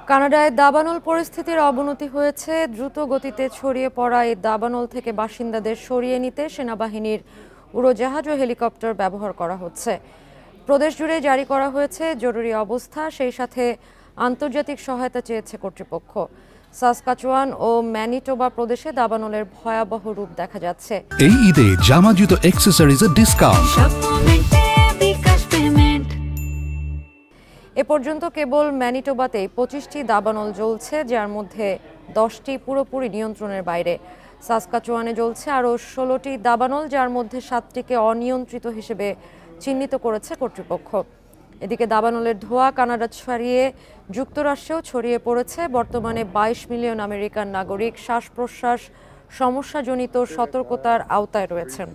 কানাডায় দাবানল পরিস্থিতির অবনতি হয়েছে। দ্রুত গতিতে ছড়িয়ে পড়া এই দাবানল থেকে বাসিন্দাদের সরিয়ে নিতে সেনাবাহিনীর উড়োজাহাজ ও হেলিকপ্টার ব্যবহার করা হচ্ছে। প্রদেশ জুড়ে জারি করা হয়েছে জরুরি অবস্থা, সেই সাথে আন্তর্জাতিক সহায়তা চেয়েছে কর্তৃপক্ষ। সাসকাচুয়ান ও ম্যানিটোবা প্রদেশে দাবানলের ভয়াবহ রূপ দেখা যাচ্ছে। এই ঈদে জামা জুতো অ্যাক্সেসরিজের ডিসকাউন্ট। এ পর্যন্ত কেবল ম্যানিটোবাতেই 25টি দাবানল জ্বলছে, যার মধ্যে 10টি পুরোপুরি নিয়ন্ত্রণের বাইরে। সাসকাচুয়ানে জ্বলছে আরও 16টি দাবানল, যার মধ্যে 7টিকে অনিয়ন্ত্রিত হিসেবে চিহ্নিত করেছে কর্তৃপক্ষ। এদিকে দাবানলের ধোঁয়া কানাডা ছাড়িয়ে যুক্তরাষ্ট্রেও ছড়িয়ে পড়েছে। বর্তমানে 22 মিলিয়ন আমেরিকান নাগরিক শ্বাস প্রশ্বাস সমস্যাজনিত সতর্কতার আওতায় রয়েছেন।